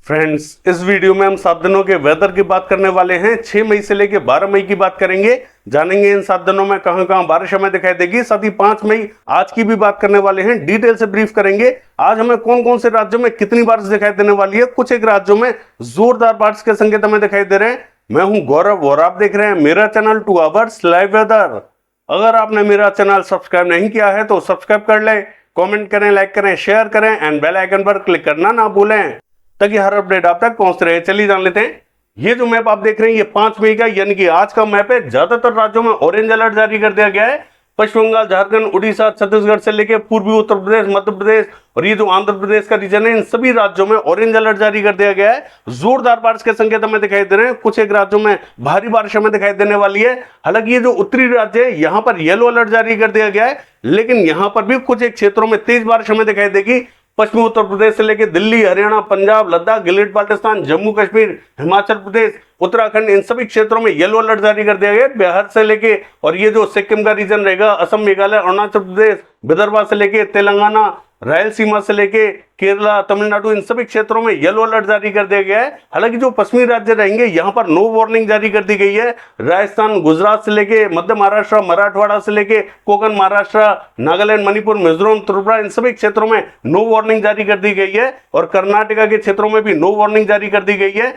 Friends, इस video में हम 7 दिनों के वेदर की बात करने वाले हैं। 6 मई से लेकर 12 मई की बात करेंगे। जानेंगे इन 7 दिनों में कहां कहां बारिश हमें दिखाई देगी। साथ ही 5 मई आज की भी बात करने वाले हैं। डिटेल से ब्रीफ करेंगे आज हमें कौन कौन से राज्यों में कितनी बारिश दिखाई देने वाली है। कुछ एक राज्यों में जोरदार बारिश के संकेत हमें दिखाई दे रहे हैं। मैं हूं गौरव और आप देख रहे हैं मेरा चैनल 2 आवर्स लाइव वेदर। अगर आपने मेरा चैनल सब्सक्राइब नहीं किया है तो सब्सक्राइब कर लें, कमेंट करें, लाइक करें, शेयर करें एंड बेल आइकन पर क्लिक करना ना भूलें ताकि हर अपडेट आप तक पहुंच रहे। चलिए जान लेते हैं। ये जो मैप आप देख रहे हैं ये 5 मई का यानी कि आज का मैप है। ज्यादातर राज्यों में ऑरेंज अलर्ट जारी कर दिया गया है। पश्चिम बंगाल, झारखंड, उड़ीसा, छत्तीसगढ़ से लेकर पूर्वी उत्तर प्रदेश, मध्य प्रदेश और ये जो आंध्र प्रदेश का रीजन है, इन सभी राज्यों में ऑरेंज अलर्ट जारी कर दिया गया है। जोरदार बारिश के संकेत हमें दिखाई दे रहे हैं। कुछ एक राज्यों में भारी बारिश हमें दिखाई देने वाली है। हालांकि ये जो उत्तरी राज्य है यहां पर येलो अलर्ट जारी कर दिया गया है, लेकिन यहां पर भी कुछ एक क्षेत्रों में तेज बारिश हमें दिखाई देगी। पश्चिमी उत्तर प्रदेश से लेकर दिल्ली, हरियाणा, पंजाब, लद्दाख, गिलगित बाल्टिस्तान, जम्मू कश्मीर, हिमाचल प्रदेश, उत्तराखंड, इन सभी क्षेत्रों में येलो अलर्ट जारी कर दिया गया। बिहार से लेके और ये जो सिक्किम का रीजन रहेगा, असम, मेघालय, अरुणाचल प्रदेश, विदर्भ से लेके तेलंगाना, रायलसीमा से लेके केरला, तमिलनाडु, इन सभी क्षेत्रों में येलो अलर्ट जारी कर दिया गया है। हालांकि जो पश्चिमी राज्य रहेंगे यहां पर नो वार्निंग जारी कर दी गई है। राजस्थान, गुजरात से लेके मध्य महाराष्ट्र, मराठवाड़ा से लेके कोकण, महाराष्ट्र, नागालैंड, मणिपुर, मिजोरम, त्रिपुरा, इन सभी क्षेत्रों में नो वार्निंग जारी कर दी गई है और कर्नाटका के क्षेत्रों में भी नो वार्निंग जारी कर दी गई है।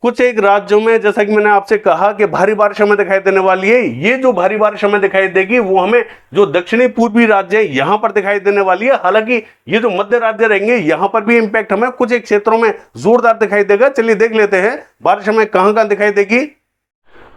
कुछ एक राज्यों में जैसा कि मैंने आपसे कहा कि भारी बारिश हमें दिखाई देने वाली है। ये जो भारी बारिश हमें दिखाई देगी वो हमें जो दक्षिणी पूर्वी राज्य है यहां पर दिखाई देने वाली है। हालांकि ये जो मध्य राज्य रहेंगे यहां पर भी इंपैक्ट हमें कुछ एक क्षेत्रों में जोरदार दिखाई देगा। चलिए देख लेते हैं बारिश हमें कहां कहां दिखाई देगी।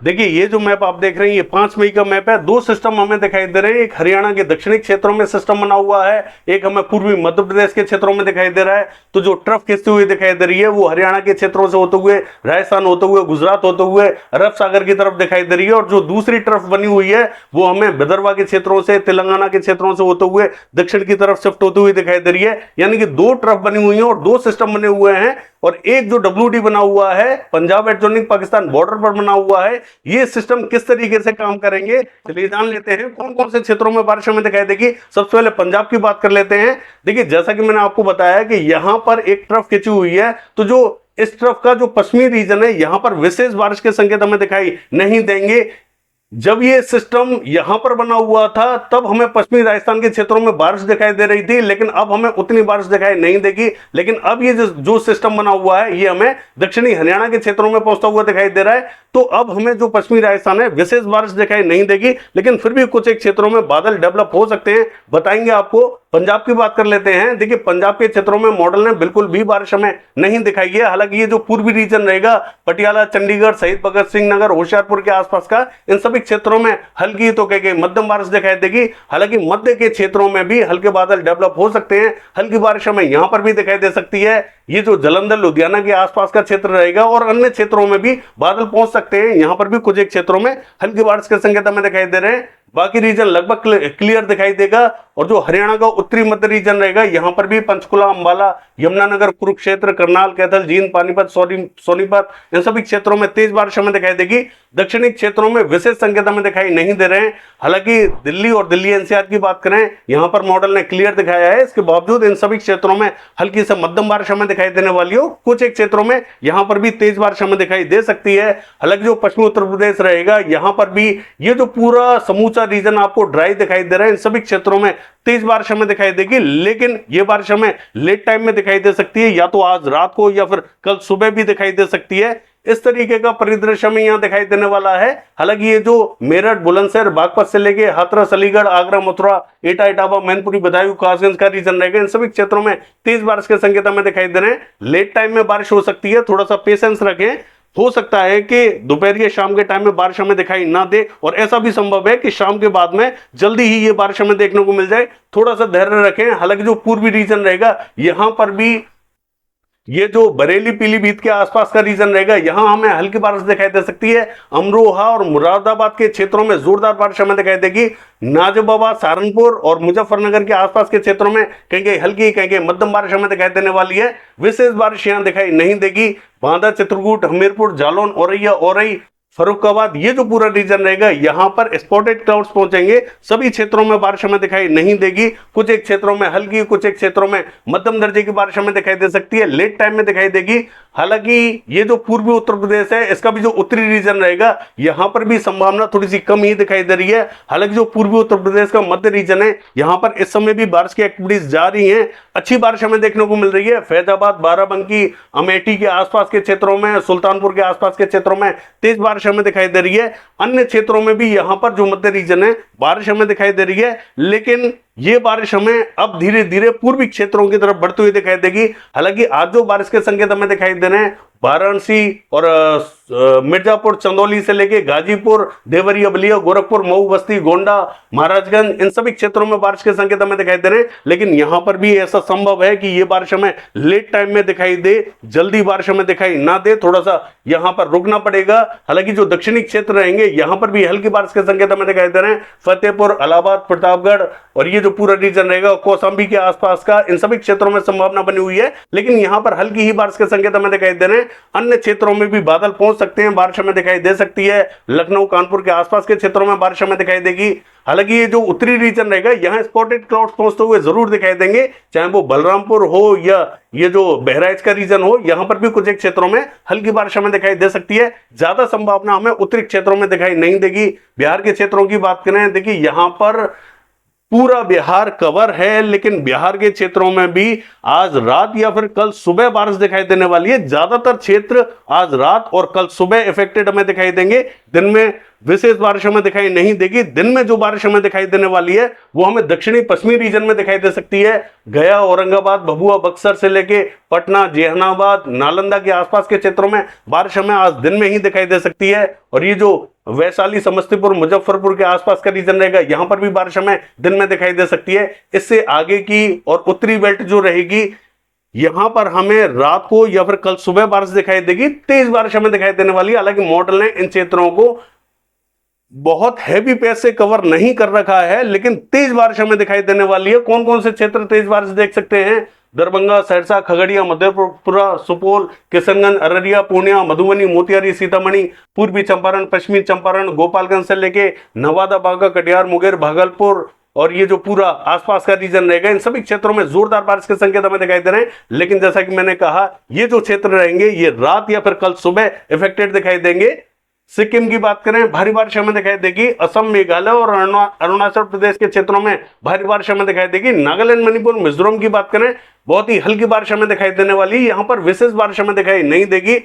देखिए ये जो मैप आप देख रहे हैं ये 5 मई का मैप है। 2 सिस्टम हमें दिखाई दे रहे हैं। एक हरियाणा के दक्षिणी क्षेत्रों में सिस्टम बना हुआ है, एक हमें पूर्वी मध्य प्रदेश के क्षेत्रों में दिखाई दे रहा है। तो जो ट्रफ खिंचती हुई दिखाई दे रही है वो हरियाणा के क्षेत्रों से होते हुए, राजस्थान होते हुए, गुजरात होते हुए अरब सागर की तरफ दिखाई दे रही है। और जो दूसरी ट्रफ बनी हुई है वो हमें विदर्भ के क्षेत्रों से, तेलंगाना के क्षेत्रों से होते हुए दक्षिण की तरफ शिफ्ट होती हुई दिखाई दे रही है। यानी कि 2 ट्रफ बनी हुई है और 2 सिस्टम बने हुए हैं। और एक जो WD बना हुआ है, पंजाब एडजॉइनिंग पाकिस्तान बॉर्डर पर बना हुआ है, ये सिस्टम किस तरीके से काम करेंगे चलिए जान लेते हैं। कौन कौन से क्षेत्रों में बारिश हमें दिखाई देगी। सबसे पहले पंजाब की बात कर लेते हैं। देखिए जैसा कि मैंने आपको बताया कि यहां पर एक ट्रफ खिंची हुई है, तो जो इस ट्रफ का जो पश्चिमी रीजन है यहां पर विशेष बारिश के संकेत हमें दिखाई नहीं देंगे। जब ये सिस्टम यहां पर बना हुआ था तब हमें पश्चिमी राजस्थान के क्षेत्रों में बारिश दिखाई दे रही थी, लेकिन अब हमें उतनी बारिश दिखाई नहीं देगी। लेकिन अब ये जो सिस्टम बना हुआ है ये हमें दक्षिणी हरियाणा के क्षेत्रों में पहुंचता हुआ दिखाई दे रहा है। तो अब हमें जो पश्चिमी राजस्थान है विशेष बारिश दिखाई नहीं देगी, लेकिन फिर भी कुछ एक क्षेत्रों में बादल डेवलप हो सकते हैं, बताएंगे आपको। पंजाब की बात कर लेते हैं। देखिए पंजाब के क्षेत्रों में मॉडल ने बिल्कुल भी बारिश हमें नहीं दिखाई है। हालांकि ये जो पूर्वी रीजन रहेगा, पटियाला, चंडीगढ़, शहीद भगत सिंह नगर, होशियारपुर के आसपास का, इन सभी क्षेत्रों में हल्की तो कह मध्यम बारिश दिखाई देगी। हालांकि मध्य के क्षेत्रों में भी हल्के बादल डेवलप हो सकते हैं। हल्की बारिश हमें यहां पर भी दिखाई दे सकती है। ये जो जलंधर, लुधियाना के आसपास का क्षेत्र रहेगा और अन्य क्षेत्रों में भी बादल पहुंच सकते हैं। यहां पर भी कुछ एक क्षेत्रों में हल्की बारिश के संकेत हमें दिखाई दे रहे हैं। बाकी रीजन लगभग क्लियर दिखाई देगा। और जो हरियाणा का उत्तरी मध्य रीजन रहेगा यहां पर भी पंचकुला, अंबाला, यमुनानगर, कुरुक्षेत्र, करनाल, कैथल, जींद, पानीपत, सोनीपत, इन सभी क्षेत्रों में तेज बारिश हमें दिखाई देगी। दक्षिणी क्षेत्रों में विशेष संकेत हमें दिखाई नहीं दे रहे हैं। हालांकि दिल्ली और दिल्ली NCR की बात करें, यहां पर मॉडल ने क्लियर दिखाया है। इसके बावजूद इन सभी क्षेत्रों में हल्की से मध्यम बारिश हमें दिखाई देने वाली हो। कुछ एक क्षेत्रों में यहां पर भी तेज बारिश हमें दिखाई दे सकती है। हालांकि जो पश्चिमी उत्तर प्रदेश रहेगा यहां पर भी ये जो पूरा समूचा रीजन आपको ड्राई दिखाई दे रहा है, इन सभी क्षेत्रों में तेज बारिश हमें दिखाई देगी। लेकिन ये बारिश हमें लेट टाइम में दिखाई दे सकती है, या तो आज रात को या फिर कल सुबह भी दिखाई दे सकती है। इस तरीके का परिदृश्य में यहां दिखाई देने वाला है। हालांकि ये जो मेरठ, बुलंदशहर, बागपत से लेके हाथरस, अलीगढ़, आगरा, मथुरा, एटा, इटावा, मैनपुरी, बदायूं, कासगंज का रीजन रहेगा, इन सभी क्षेत्रों में तेज बारिश के संकेत हमें दिखाई दे रहे हैं। लेट टाइम में बारिश हो सकती है, थोड़ा सा पेशेंस रखें। हो सकता है कि दोपहर या शाम के टाइम में बारिश हमें दिखाई ना दे, और ऐसा भी संभव है कि शाम के बाद में जल्दी ही ये बारिश हमें देखने को मिल जाए। थोड़ा सा धैर्य रखें। हालांकि जो पूर्वी रीजन रहेगा यहां पर भी ये जो बरेली, पीलीभीत के आसपास का रीजन रहेगा यहां हमें हल्की बारिश दिखाई दे सकती है। अमरोहा और मुरादाबाद के क्षेत्रों में जोरदार बारिश हमें दिखाई देगी। नाजबाबाद, सहारनपुर और मुजफ्फरनगर के आसपास के क्षेत्रों में कहीं हल्की, कहीं मध्यम बारिश हमें दिखाई देने वाली है। विशेष बारिश यहां दिखाई नहीं देगी। बांदा, चित्रकूट, हमीरपुर, जालौन, औरैया, औरई, फर्रुखाबाद, ये जो पूरा रीजन रहेगा यहां पर स्पॉटेड क्लाउड्स पहुंचेंगे। सभी क्षेत्रों में बारिश हमें दिखाई नहीं देगी। कुछ एक क्षेत्रों में हल्की, कुछ एक क्षेत्रों में मध्यम दर्जे की बारिश हमें दिखाई दे सकती है, लेट टाइम में दिखाई देगी। हालांकि ये जो पूर्वी उत्तर प्रदेश है, इसका भी जो उत्तरी रीजन रहेगा यहां पर भी संभावना थोड़ी सी कम ही दिखाई दे रही है। हालांकि जो पूर्वी उत्तर प्रदेश का मध्य रीजन है, यहां पर इस समय भी बारिश की एक्टिविटीज जारी हैं। अच्छी बारिश हमें देखने को मिल रही है। फैजाबाद, बाराबंकी, अमेठी के आसपास के क्षेत्रों में, सुल्तानपुर के आसपास के क्षेत्रों में तेज बारिश हमें दिखाई दे रही है। अन्य क्षेत्रों में भी यहां पर जो मध्य रीजन है बारिश हमें दिखाई दे रही है, लेकिन ये बारिश हमें अब धीरे धीरे पूर्वी क्षेत्रों की तरफ बढ़ती हुई दिखाई देगी। हालांकि आज जो बारिश के संकेत हमें दिखाई दे रहे हैं वाराणसी और मिर्जापुर, चंदौली से लेके गाजीपुर, देवरिया, बलिया, गोरखपुर, मऊ, बस्ती, गोंडा, महाराजगंज, इन सभी क्षेत्रों में बारिश के संकेत हमें दिखाई दे रहे हैं। लेकिन यहां पर भी ऐसा संभव है कि ये बारिश हमें लेट टाइम में दिखाई दे, जल्दी बारिश हमें दिखाई ना दे, थोड़ा सा यहां पर रुकना पड़ेगा। हालांकि जो दक्षिणी क्षेत्र रहेंगे यहां पर भी हल्की बारिश के संकेत हमें दिखाई दे रहे हैं। फतेहपुर, इलाहाबाद, प्रतापगढ़ और ये जो पूरा रीजन रहेगा कौशांबी के आसपास का, इन सभी क्षेत्रों में संभावना बनी हुई है, लेकिन यहां पर हल्की ही बारिश के संकेत हमें दिखाई दे रहे हैं। अन्य क्षेत्रों में भी बादल पहुंच सकते हैं, बारिश हमें दिखाई दे सकती है। लखनऊ, कानपुर के आसपास के क्षेत्रों में बारिश हमें दिखाई देगी। हालांकि ये जो उत्तरी रीजन रहेगा यहां स्पॉटेड क्लाउड्स पहुंचते हुए जरूर दिखाई देंगे, चाहे वो बलरामपुर हो या ये जो बहराइच का रीजन हो, यहां पर भी कुछ एक क्षेत्रों में हल्की बारिश हमें दिखाई दे सकती है। ज्यादा संभावना हमें उत्तरी क्षेत्रों में दिखाई नहीं देगी। बिहार के क्षेत्रों की बात करें, देखिए यहां पर पूरा बिहार कवर है, लेकिन बिहार के क्षेत्रों में भी आज रात या फिर कल सुबह बारिश दिखाई देने वाली है। ज्यादातर क्षेत्र आज रात और कल सुबह इफेक्टेड हमें दिखाई देंगे। दिन में विशेष बारिश हमें दिखाई नहीं देगी। दिन में जो बारिश हमें दिखाई देने वाली है वो हमें दक्षिणी पश्चिमी रीजन में दिखाई दे सकती है। गया, औरंगाबाद, भभुआ, बक्सर से लेके पटना, जहानाबाद, नालंदा के आसपास के क्षेत्रों में बारिश हमें आज दिन में ही दिखाई दे सकती है। और ये जो वैशाली, समस्तीपुर, मुजफ्फरपुर के आसपास का रीजन रहेगा यहां पर भी बारिश हमें दिन में दिखाई दे सकती है। इससे आगे की और उत्तरी बेल्ट जो रहेगी यहां पर हमें रात को या फिर कल सुबह बारिश दिखाई देगी। तेज बारिश हमें दिखाई देने वाली है। हालांकि मॉडल ने इन क्षेत्रों को बहुत हैवी पेस से कवर नहीं कर रखा है, लेकिन तेज बारिश हमें दिखाई देने वाली है। कौन कौन से क्षेत्र तेज बारिश देख सकते हैं? दरभंगा, सहरसा, खगड़िया, मधेपुरा, सुपौल, किशनगंज, अररिया, पूर्णिया, मधुबनी, मोतिहारी, सीतामढ़ी, पूर्वी चंपारण, पश्चिमी चंपारण, गोपालगंज से लेके नवादा, बांका, कटिहार, मुंगेर, भागलपुर और ये जो पूरा आसपास का रीजन रहेगा, इन सभी क्षेत्रों में जोरदार बारिश के संकेत हमें दिखाई दे रहे हैं। लेकिन जैसा कि मैंने कहा, ये जो क्षेत्र रहेंगे ये रात या फिर कल सुबह इफेक्टेड दिखाई देंगे। सिक्किम की बात करें, भारी बारिश हमें दिखाई देगी। असम, मेघालय और अरुणाचल प्रदेश के क्षेत्रों में भारी बारिश हमें दिखाई देगी। नागालैंड, मणिपुर, मिजोरम की बात करें, बहुत ही हल्की बारिश हमें दिखाई देने वाली है। यहां पर विशेष बारिश हमें दिखाई नहीं देगी।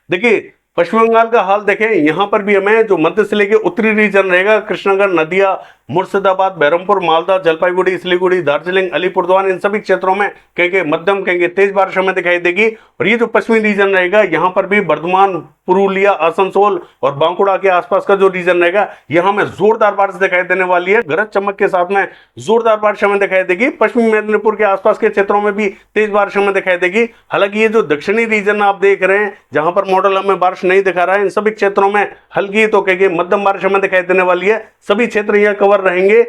देखिए पश्चिम बंगाल का हाल देखें, यहां पर भी हमें जो मध्य से लेके उत्तरी रीजन रहेगा, कृष्णनगर, नदिया, मुर्शिदाबाद, बहरमपुर, मालदा, जलपाईगुड़ी, सिलीगुड़ी, दार्जिलिंग, अलीपुरद्वार, इन सभी क्षेत्रों में कहीं मध्यम कहीं तेज बारिश हमें दिखाई देगी। और ये जो पश्चिमी रीजन रहेगा यहां पर भी बर्धमान, पुरुलिया, आसनसोल और बांकुड़ा के आसपास का जो रीजन रहेगा यहां में जोरदार बारिश दिखाई देने वाली है। गरज चमक के साथ में जोरदार बारिश हमें दिखाई देगी। पश्चिमी मेदिनीपुर के आसपास के क्षेत्रों में भी तेज बारिश हमें दिखाई देगी। हालांकि ये जो दक्षिणी रीजन आप देख रहे हैं जहां पर मॉडल हमें बारिश नहीं दिखा रहा है, इन सभी क्षेत्रों में हल्की तो कहीं मध्यम बारिश हमें दिखाई देने वाली है। सभी क्षेत्र यह कवर रहेंगे।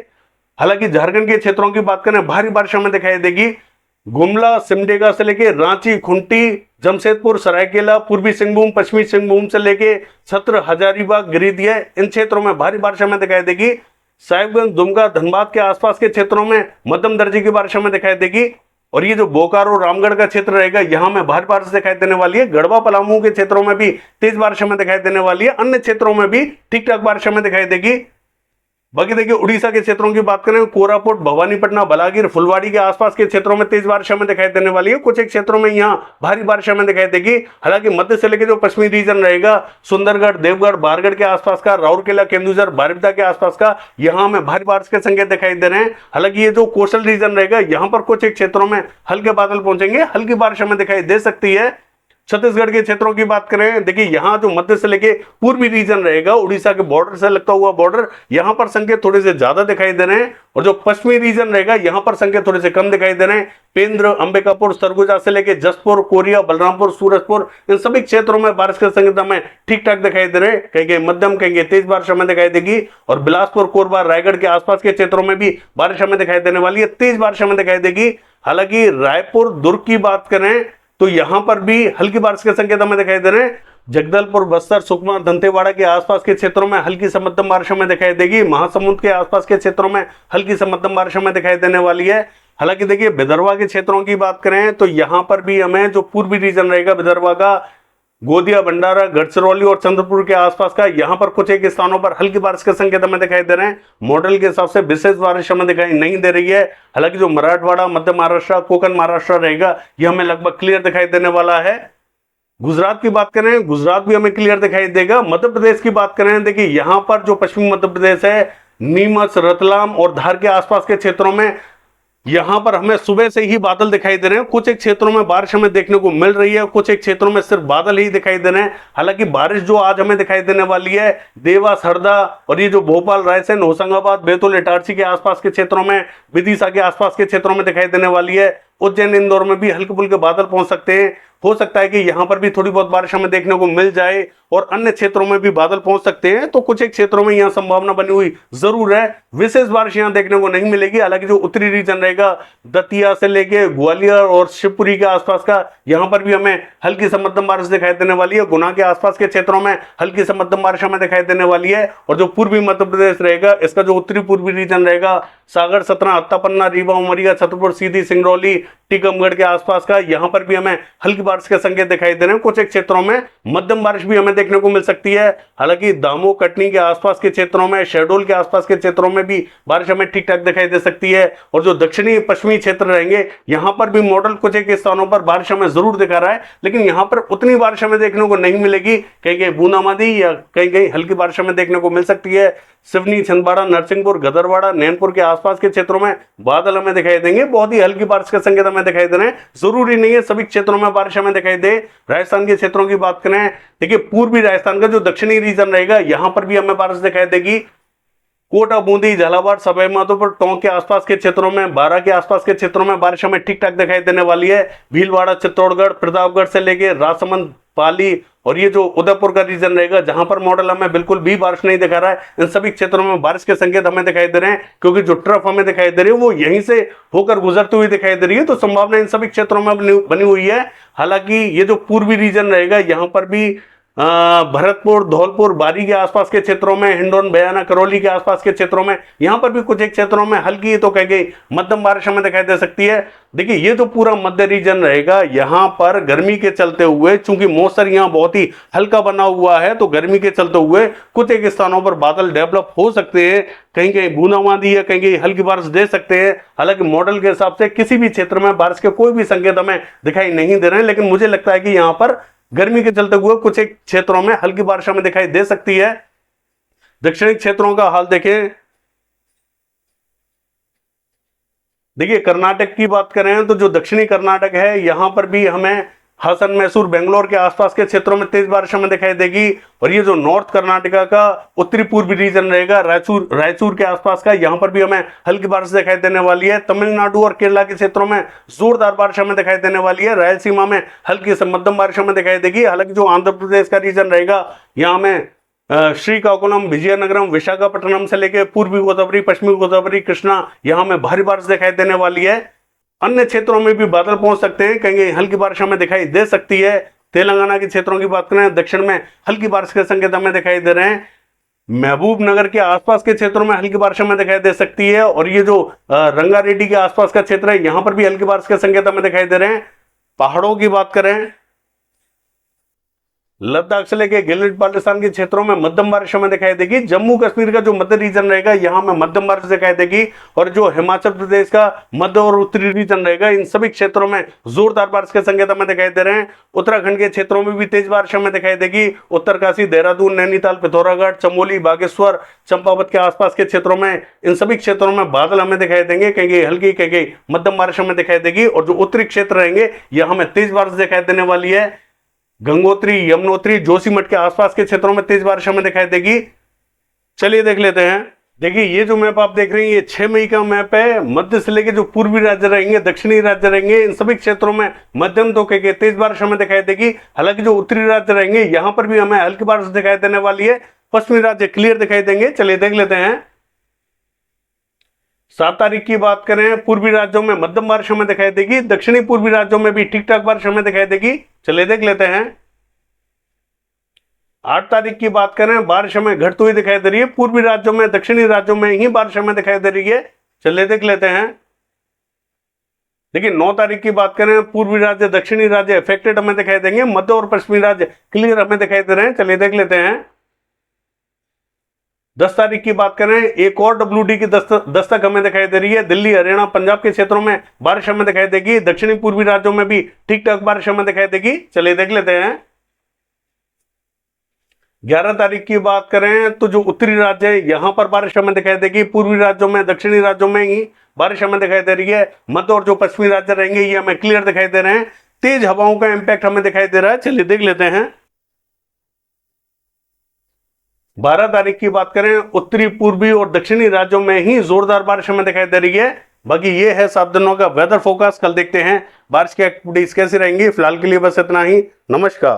हालांकि झारखंड के क्षेत्रों की बात करें, भारी बारिश हमें दिखाई देगी। गुमला, सिमडेगा से लेके रांची, खुंटी, जमशेदपुर, सरायकेला, पूर्वी सिंहभूम, पश्चिमी सिंहभूम से लेके छत्र, हजारीबाग, गिरिडीह, इन क्षेत्रों में भारी बारिश हमें दिखाई देगी। साहिबगंज, दुमका, धनबाद के आसपास के क्षेत्रों में मध्यम दर्जे की बारिश हमें दिखाई देगी। और ये जो बोकारो, रामगढ़ का क्षेत्र रहेगा यहां में भारी बारिश दिखाई देने वाली है। गढ़वा, पलामू के क्षेत्रों में भी तेज बारिश हमें दिखाई देने वाली है। अन्य क्षेत्रों में भी ठीक ठाक बारिश हमें दिखाई देगी। बाकी देखिए उड़ीसा के क्षेत्रों की बात करें, कोरापुट, भवानीपटना, बलागीर, फुलवाड़ी के आसपास के क्षेत्रों में तेज बारिश हमें दिखाई देने वाली है। कुछ एक क्षेत्रों में यहाँ भारी बारिश हमें दिखाई देगी। हालांकि मध्य से लेकर जो पश्चिमी रीजन रहेगा, सुंदरगढ़, देवगढ़, बारगढ़ के आसपास का, राउरकेला, केंदुझर, बारिपदा के आसपास का, यहाँ में भारी बारिश के संकेत दिखाई दे रहे हैं। हालांकि ये जो कोस्टल रीजन रहेगा यहाँ पर कुछ एक क्षेत्रों में हल्के बादल पहुंचेंगे, हल्की बारिश हमें दिखाई दे सकती है। छत्तीसगढ़ के क्षेत्रों की बात करें, देखिए यहां जो मध्य से लेके पूर्वी रीजन रहेगा, उड़ीसा के बॉर्डर से लगता हुआ बॉर्डर, यहां पर संकेत थोड़े से ज्यादा दिखाई दे रहे हैं। और जो पश्चिमी रीजन रहेगा यहां पर संकेत थोड़े से कम दिखाई दे रहे हैं। पेंद्र, अंबिकापुर, सरगुजा से लेके जसपुर, कोरिया, बलरामपुर, सूरजपुर, इन सभी क्षेत्रों में बारिश के संकेत हमें ठीक ठाक दिखाई दे रहे हैं। कहीं मध्यम, कहीं तेज बारिश हमें दिखाई देगी। और बिलासपुर, कोरबा, रायगढ़ के आसपास के क्षेत्रों में भी बारिश हमें दिखाई देने वाली है, तेज बारिश हमें दिखाई देगी। हालांकि रायपुर, दुर्ग की बात करें तो यहां पर भी हल्की बारिश के संकेत हमें दिखाई दे रहे हैं। जगदलपुर, बस्तर, सुकमा, दंतेवाड़ा के आसपास के क्षेत्रों में हल्की से मध्यम बारिश हमें दिखाई देगी। महासमुंद के आसपास के क्षेत्रों में हल्की से मध्यम बारिश हमें दिखाई देने वाली है। हालांकि देखिए विदर्भा के क्षेत्रों की बात करें तो यहां पर भी हमें जो पूर्वी रीजन रहेगा विदर्भा का, गोदिया, भंडारा, गढ़चिरौली और चंद्रपुर के आसपास का, यहां पर कुछ एक स्थानों पर हल्की बारिश के संकेत हमें दिखाई दे रहे हैं। मॉडल के हिसाब से विशेष बारिश हमें दिखाई नहीं दे रही है। हालांकि जो मराठवाड़ा, मध्य महाराष्ट्र, कोकण महाराष्ट्र रहेगा यह हमें लगभग क्लियर दिखाई देने वाला है। गुजरात की बात करें, गुजरात भी हमें क्लियर दिखाई देगा। मध्य प्रदेश की बात करें, देखिए यहां पर जो पश्चिमी मध्य प्रदेश है, नीमच, रतलाम और धार के आसपास के क्षेत्रों में यहां पर हमें सुबह से ही बादल दिखाई दे रहे हैं। कुछ एक क्षेत्रों में बारिश हमें देखने को मिल रही है, कुछ एक क्षेत्रों में सिर्फ बादल ही दिखाई दे रहे हैं। हालांकि बारिश जो आज हमें दिखाई देने वाली है देवास, हरदा और ये जो भोपाल, रायसेन, होशंगाबाद, बैतूल, इटारसी के आसपास के क्षेत्रों में, विदिशा के आसपास के क्षेत्रों में दिखाई देने वाली है। उज्जैन, इंदौर में भी हल्के फुल्के बादल पहुंच सकते हैं। हो सकता है कि यहां पर भी थोड़ी बहुत बारिश हमें देखने को मिल जाए और अन्य क्षेत्रों में भी बादल पहुंच सकते हैं। तो कुछ एक क्षेत्रों में यहां संभावना बनी हुई जरूर है। विशेष बारिश यहां देखने को नहीं मिलेगी। हालांकि जो उत्तरी रीजन रहेगा, दतिया से लेके ग्वालियर और शिवपुरी के आसपास का, यहां पर भी हमें हल्की से मध्यम बारिश दिखाई देने वाली है। गुना के आसपास के क्षेत्रों में हल्की से मध्यम बारिश हमें दिखाई देने वाली है। और जो पूर्वी मध्य प्रदेश रहेगा, इसका जो उत्तरी पूर्वी रीजन रहेगा, सागर, सतना, हत्ता, पन्ना, रीवा, उमरिया, छतरपुर, सीधी, सिंगरौली, टीकमगढ़ के आसपास का, यहां पर भी हमें हल्की बारिश के संकेत दिखाई दे रहे हैं। कुछ एक क्षेत्रों में मध्यम बारिश भी हमें देखने को मिल सकती है। हालांकि दामोह, कटनी के आसपास के क्षेत्रों में, शहडोल के आसपास के क्षेत्रों में भी बारिश हमें ठीक ठाक दिखाई दे सकती है। और जो दक्षिणी पश्चिमी क्षेत्र रहेंगे, यहां पर भी मॉडल कुछ एक स्थानों पर बारिश हमें जरूर दिखा रहा है, लेकिन यहां पर उतनी बारिश हमें देखने को नहीं मिलेगी। कहीं कहीं बूंदाबांदी या कहीं कहीं हल्की बारिश हमें देखने को मिल सकती है। सिवनी, छिंदवाड़ा, नरसिंहपुर, गदरवाड़ा, नैनपुर के आसपास के क्षेत्रों में बादल हमें दिखाई देंगे। बहुत ही हल्की बारिश के संकेत हमें दिखाई दे रहे हैं। जरूरी नहीं है सभी क्षेत्रों में बारिश हमें दिखाई दे। राजस्थान के क्षेत्रों की बात करें, देखिए पूर्वी राजस्थान का जो दक्षिणी रीजन रहेगा, यहां पर भी हमें बारिश दिखाई देगी। कोटा, बूंदी, झालावाड़, सवाई माधोपुर, टोंक के आसपास के क्षेत्रों में, बारां के आसपास के क्षेत्रों में बारिश हमें ठीक ठाक दिखाई देने वाली है। भीलवाड़ा, चित्तौड़गढ़, प्रतापगढ़ से लेके राजसमंद, पाली और ये जो उदयपुर का रीजन रहेगा, जहां पर मॉडल हमें बिल्कुल भी बारिश नहीं दिखा रहा है, इन सभी क्षेत्रों में बारिश के संकेत हमें दिखाई दे रहे हैं। क्योंकि जो ट्रफ हमें दिखाई दे रही है वो यहीं से होकर गुजरती हुई दिखाई दे रही है, तो संभावना इन सभी क्षेत्रों में बनी हुई है। हालांकि ये जो पूर्वी रीजन रहेगा, यहां पर भी भरतपुर, धौलपुर, बारी के आसपास के क्षेत्रों में, हिंडौन, बयाना, करौली के आसपास के क्षेत्रों में, यहां पर भी कुछ एक क्षेत्रों में हल्की तो कह गई मध्यम बारिश हमें दिखाई दे सकती है। देखिए ये तो पूरा मध्य रीजन रहेगा, यहां पर गर्मी के चलते हुए, चूंकि मौसम यहां बहुत ही हल्का बना हुआ है, तो गर्मी के चलते हुए कुछ एक स्थानों पर बादल डेवलप हो सकते हैं। कहीं कहीं बूंदाबांदी या कहीं कहीं हल्की बारिश दे सकते हैं। हालांकि मॉडल के हिसाब से किसी भी क्षेत्र में बारिश के कोई भी संकेत हमें दिखाई नहीं दे रहे हैं, लेकिन मुझे लगता है कि यहां पर गर्मी के चलते हुए कुछ एक क्षेत्रों में हल्की बारिश हमें दिखाई दे सकती है। दक्षिणी क्षेत्रों का हाल देखें, देखिए कर्नाटक की बात करें तो जो दक्षिणी कर्नाटक है, यहां पर भी हमें हासन, मैसूर, बेंगलोर के आसपास के क्षेत्रों में तेज बारिश हमें दिखाई देगी। और ये जो नॉर्थ कर्नाटका का उत्तरी पूर्वी रीजन रहेगा, रायचूर के आसपास का, यहां पर भी हमें हल्की बारिश दिखाई देने वाली है। तमिलनाडु और केरला के क्षेत्रों में जोरदार बारिश हमें दिखाई देने वाली है। रायलसीमा में हल्की से मध्यम बारिश हमें दिखाई देगी। हालांकि जो आंध्र प्रदेश का रीजन रहेगा, यहाँ में श्रीकाकुलम, विजयनगरम, विशाखापट्टनम से लेकर पूर्वी गोदावरी, पश्चिमी गोदावरी, कृष्णा, यहां में भारी बारिश दिखाई देने वाली है। अन्य क्षेत्रों में भी बादल पहुंच सकते हैं, कहीं हल्की बारिश हमें दिखाई दे सकती है। तेलंगाना के क्षेत्रों की बात करें, दक्षिण में हल्की बारिश के संकेत हमें दिखाई दे रहे हैं। महबूब नगर के आसपास के क्षेत्रों में हल्की बारिश हमें दिखाई दे सकती है। और ये जो रंगारेड्डी के आसपास का क्षेत्र है, यहां पर भी हल्की बारिश के संकेत हमें दिखाई दे रहे हैं। पहाड़ों की बात करें, लद्दाख से लेकर गिलगित बाल्टिस्तान के क्षेत्रों में मध्यम बारिश हमें दिखाई देगी। जम्मू कश्मीर का जो मध्य रीजन रहेगा, यहां में मध्यम बारिश दिखाई देगी। और जो हिमाचल प्रदेश का मध्य और उत्तरी रीजन रहेगा, इन सभी क्षेत्रों में जोरदार बारिश के संकेत हमें दिखाई दे रहे हैं। उत्तराखंड के क्षेत्रों में भी तेज बारिश हमें दिखाई देगी। उत्तरकाशी, देहरादून, नैनीताल, पिथौरागढ़, चमोली, बागेश्वर, चंपावत के आसपास के क्षेत्रों में, इन सभी क्षेत्रों में बादल हमें दिखाई देंगे। कहीं हल्की, कहीं मध्यम बारिश हमें दिखाई देगी। और जो उत्तरी क्षेत्र रहेंगे, यह हमें तेज बारिश दिखाई देने वाली है। गंगोत्री, यमुनोत्री, जोशीमठ के आसपास के क्षेत्रों में तेज बारिश हमें दिखाई देगी। चलिए देख लेते हैं। देखिए ये जो मैप आप देख रहे हैं, ये 6 मई का मैप है। मध्य से लेकर जो पूर्वी राज्य रहेंगे, दक्षिणी राज्य रहेंगे, इन सभी क्षेत्रों में मध्यम तो कहीं तेज बारिश हमें दिखाई देगी। हालांकि जो उत्तरी राज्य रहेंगे, यहां पर भी हमें हल्की बारिश दिखाई देने वाली है। पश्चिमी राज्य क्लियर दिखाई देंगे। चलिए देख लेते हैं। 7 तारीख की बात करें, पूर्वी राज्यों में मध्यम बारिश हमें दिखाई देगी। दक्षिणी पूर्वी राज्यों में भी ठीक ठाक बारिश हमें दिखाई देगी। चलिए देख लेते हैं। 8 तारीख की बात करें, बारिश हमें घटती हुई दिखाई दे रही है। पूर्वी राज्यों में, दक्षिणी राज्यों में ही बारिश हमें दिखाई दे रही है। चलिए देख लेते हैं। देखिए 9 तारीख की बात करें, पूर्वी राज्य, दक्षिणी राज्य अफेक्टेड हमें दिखाई देंगे, मध्य और पश्चिमी राज्य क्लियर हमें दिखाई दे रहे हैं। चलिए देख लेते हैं। 10 तारीख की बात करें, एक और WD की दस्तक हमें दिखाई दे रही है। दिल्ली, हरियाणा, पंजाब के क्षेत्रों में बारिश हमें दिखाई देगी। दक्षिणी पूर्वी राज्यों में भी ठीक ठाक बारिश हमें दिखाई देगी। चलिए देख लेते हैं। 11 तारीख की बात करें तो जो उत्तरी राज्य है यहां पर बारिश हमें दिखाई देगी। पूर्वी राज्यों में, दक्षिणी राज्यों में ही बारिश हमें दिखाई दे रही है। मध्य और जो पश्चिमी राज्य रहेंगे ये हमें क्लियर दिखाई दे रहे हैं। तेज हवाओं का इंपैक्ट हमें दिखाई दे रहा है। चलिए देख लेते हैं। 12 तारीख की बात करें, उत्तरी, पूर्वी और दक्षिणी राज्यों में ही जोरदार बारिश हमें दिखाई दे रही है। बाकी ये है 7 दिनों का वेदर फोरकास्ट। कल देखते हैं बारिश की एक्टिविटीज कैसी रहेंगी। फिलहाल के लिए बस इतना ही। नमस्कार।